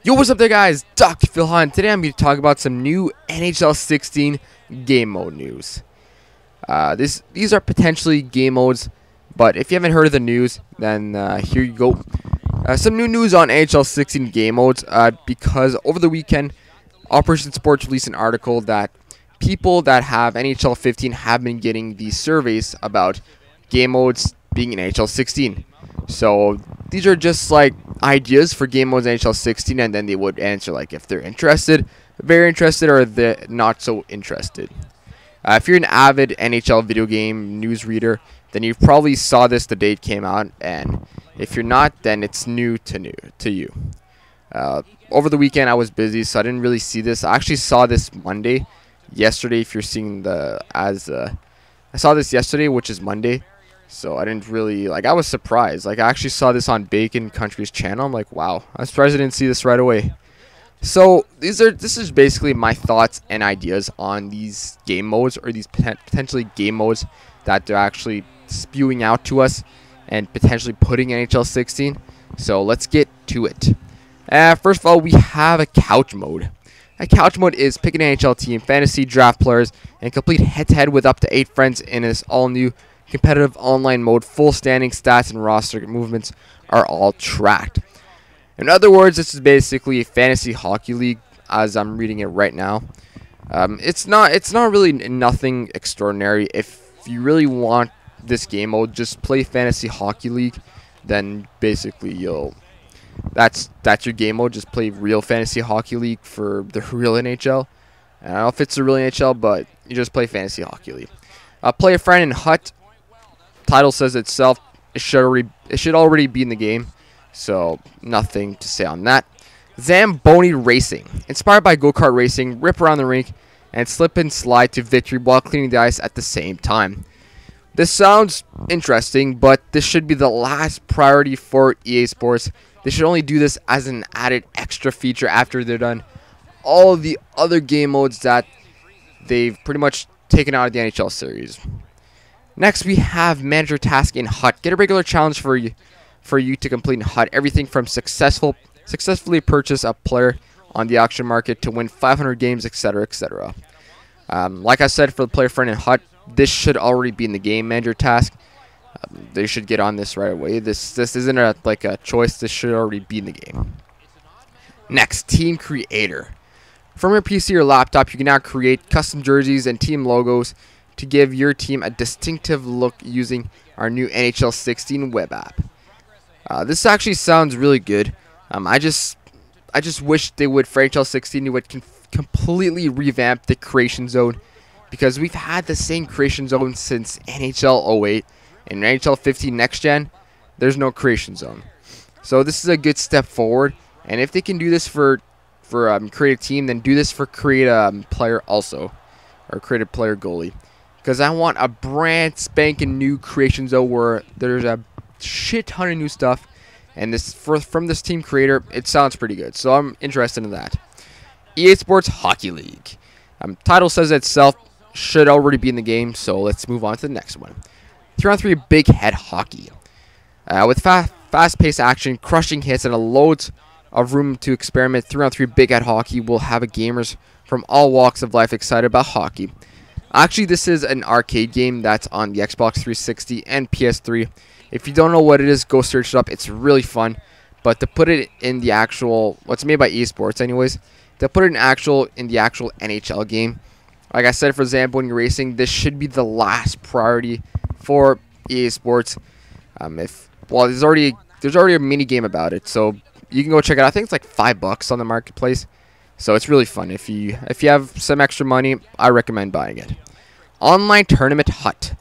Yo, what's up there, guys? Dr. Phil Hunt. Today I'm going to talk about some new NHL 16 game mode news. These are potentially game modes, but if you haven't heard of the news, then here you go. Some new news on NHL 16 game modes, because over the weekend, Operation Sports released an article that people that have NHL 15 have been getting these surveys about game modes being in NHL 16. So these are just like ideas for game modes in NHL 16, and then they would answer like if they're interested, very interested, or they're not so interested. If you're an avid NHL video game news reader, then you probably saw this the day it came out, and if you're not, then it's new to you. Over the weekend I was busy, so I didn't really see this. I actually saw this yesterday. If you're seeing I saw this yesterday, which is Monday. So I didn't really, I was surprised. I actually saw this on Bacon Country's channel. I'm like, wow, I'm surprised I didn't see this right away. So this is basically my thoughts and ideas on these game modes, or these potentially game modes that they're actually spewing out to us and potentially putting in NHL 16. So let's get to it. First of all, we have a couch mode. A couch mode is pick an NHL team, fantasy draft players, and complete head-to-head with up to 8 friends in this all-new competitive online mode. Full standing stats and roster movements are all tracked. In other words, this is basically a fantasy hockey league as I'm reading it right now. It's not really nothing extraordinary. If you really want this game mode, just play fantasy hockey league. Then basically that's your game mode. Just play real fantasy hockey league for the real NHL. I don't know if it's the real NHL, but you just play fantasy hockey league. Play a friend in Hut. Title says itself. It should already be in the game, so nothing to say on that. Zamboni Racing, inspired by go-kart racing, rip around the rink and slip and slide to victory while cleaning the ice at the same time. This sounds interesting, but this should be the last priority for EA Sports. They should only do this as an added extra feature after they're done all of the other game modes that they've pretty much taken out of the NHL series. Next, we have Manager Task in Hut. Get a regular challenge for you to complete in Hut. Everything from successfully purchase a player on the auction market to win 500 games, etc., etc. Like I said, for the player friend in Hut, this should already be in the game. Manager Task. They should get on this right away. This isn't a choice. This should already be in the game. Next, Team Creator. From your PC or laptop, you can now create custom jerseys and team logos to give your team a distinctive look using our new NHL 16 web app. This actually sounds really good. I just wish they would, for NHL 16, they would completely revamp the creation zone, because we've had the same creation zone since NHL 08. In NHL 15 Next Gen, there's no creation zone. So this is a good step forward. And if they can do this for create a team, then do this for create a player also, or create a player goalie. Because I want a brand spanking new creation zone where there's a shit ton of new stuff. And this from this team creator, it sounds pretty good. So I'm interested in that. EA Sports Hockey League. Title says itself, should already be in the game. So let's move on to the next one. 3-on-3 big head hockey. With fast-paced action, crushing hits, and loads of room to experiment, 3-on-3 big head hockey will have gamers from all walks of life excited about hockey. Actually, this is an arcade game that's on the Xbox 360 and PS3. If you don't know what it is, go search it up. It's really fun. But to put it in the actual, what's made by eSports anyways, to put it in the actual NHL game, like I said, for Zamboni Racing, this should be the last priority for EA Sports. There's already a mini game about it, so you can go check it out. I think it's like $5 on the marketplace. So it's really fun. If you have some extra money, I recommend buying it. Online Tournament Hut.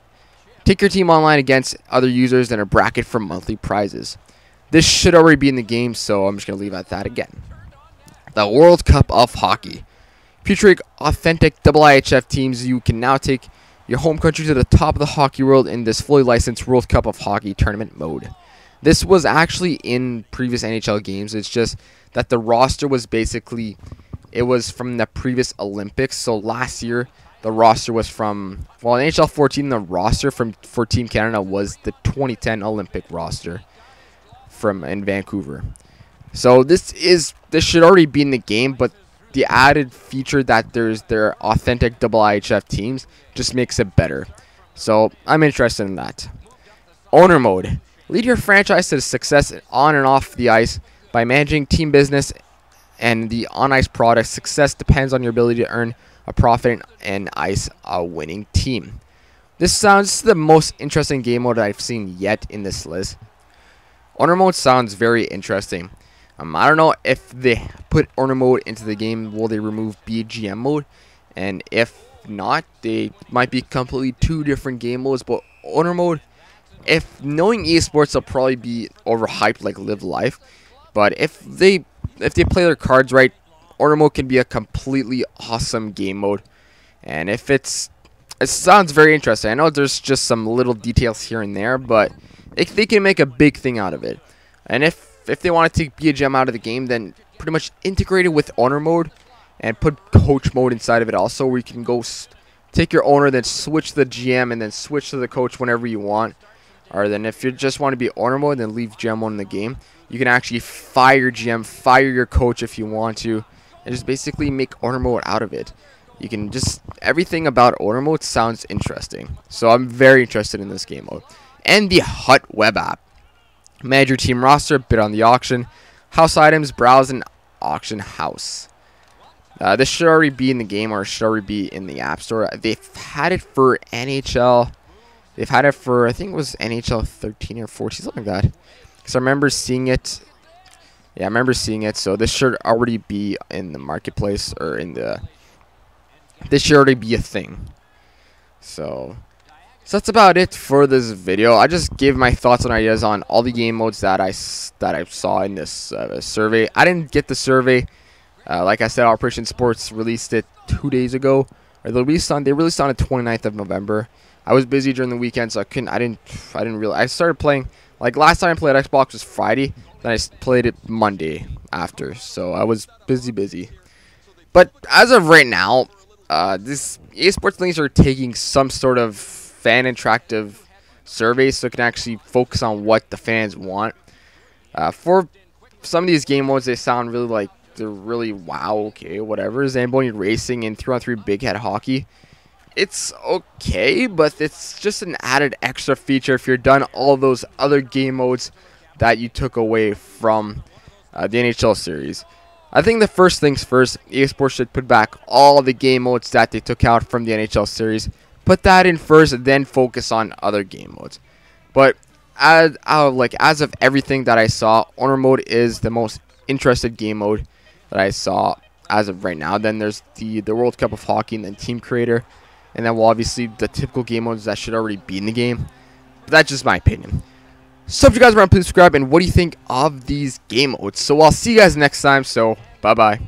Take your team online against other users in a bracket for monthly prizes. This should already be in the game, so I'm just going to leave it at that again. The World Cup of Hockey. Featuring authentic IIHF teams, you can now take your home country to the top of the hockey world in this fully licensed World Cup of Hockey tournament mode. This was actually in previous NHL games. It's just that the roster was basically, it was from the previous Olympics. So last year, the roster was from, in NHL 14, the roster for Team Canada was the 2010 Olympic roster in Vancouver. So this should already be in the game, but the added feature that there are authentic IIHF teams just makes it better. So I'm interested in that. Owner mode. Lead your franchise to success on and off the ice by managing team business and the on-ice product. Success depends on your ability to earn a profit and ice a winning team. This sounds the most interesting game mode I've seen yet in this list. Owner mode sounds very interesting. I don't know if they put owner mode into the game, will they remove BGM mode? And if not, they might be completely two different game modes. But owner mode, if knowing esports, will probably be overhyped like Live Life. But if they play their cards right, owner mode can be a completely awesome game mode. And if it sounds very interesting. I know there's just some little details here and there, but they can make a big thing out of it. And if they want to take BGM out of the game, then pretty much integrate it with owner mode and put coach mode inside of it also, where you can go take your owner, then switch the GM, and then switch to the coach whenever you want. Or then if you just want to be owner mode, then leave GM mode in the game. You can actually fire your GM, fire your coach if you want to, and just basically make owner mode out of it. You can just, everything about owner mode sounds interesting. So I'm very interested in this game mode. And the Hut web app. Manage your team roster, bid on the auction, house items, browse an auction house. This should already be in the game, or should already be in the App Store. They've had it for NHL. They've had it for, I think it was NHL 13 or 14, something like that. Because I remember seeing it. Yeah, I remember seeing it. So this should already be in the marketplace, or in the... This should already be a thing. So that's about it for this video. I just gave my thoughts and ideas on all the game modes that I saw in this survey. I didn't get the survey. Like I said, Operation Sports released it 2 days ago. Or they released on the 29th of November. I was busy during the weekend, so I didn't really. I started playing, like, last time I played Xbox was Friday. Then I played it Monday after. So I was busy. But as of right now, this esports links are taking some sort of fan interactive surveys, so it can actually focus on what the fans want. For some of these game modes, they sound really like they're really wow, okay, whatever. Zamboni Racing and 3-on-3 Big Head Hockey. It's okay, but it's just an added extra feature if you're done all those other game modes that you took away from the NHL series. I think the first things first, esports should put back all the game modes that they took out from the NHL series. Put that in first, then focus on other game modes. But as of everything that I saw, owner mode is the most interested game mode that I saw as of right now. Then there's the World Cup of Hockey, and then Team Creator, and then obviously the typical game modes that should already be in the game. But that's just my opinion. So if you guys want, please subscribe. And what do you think of these game modes? So I'll see you guys next time. So bye bye.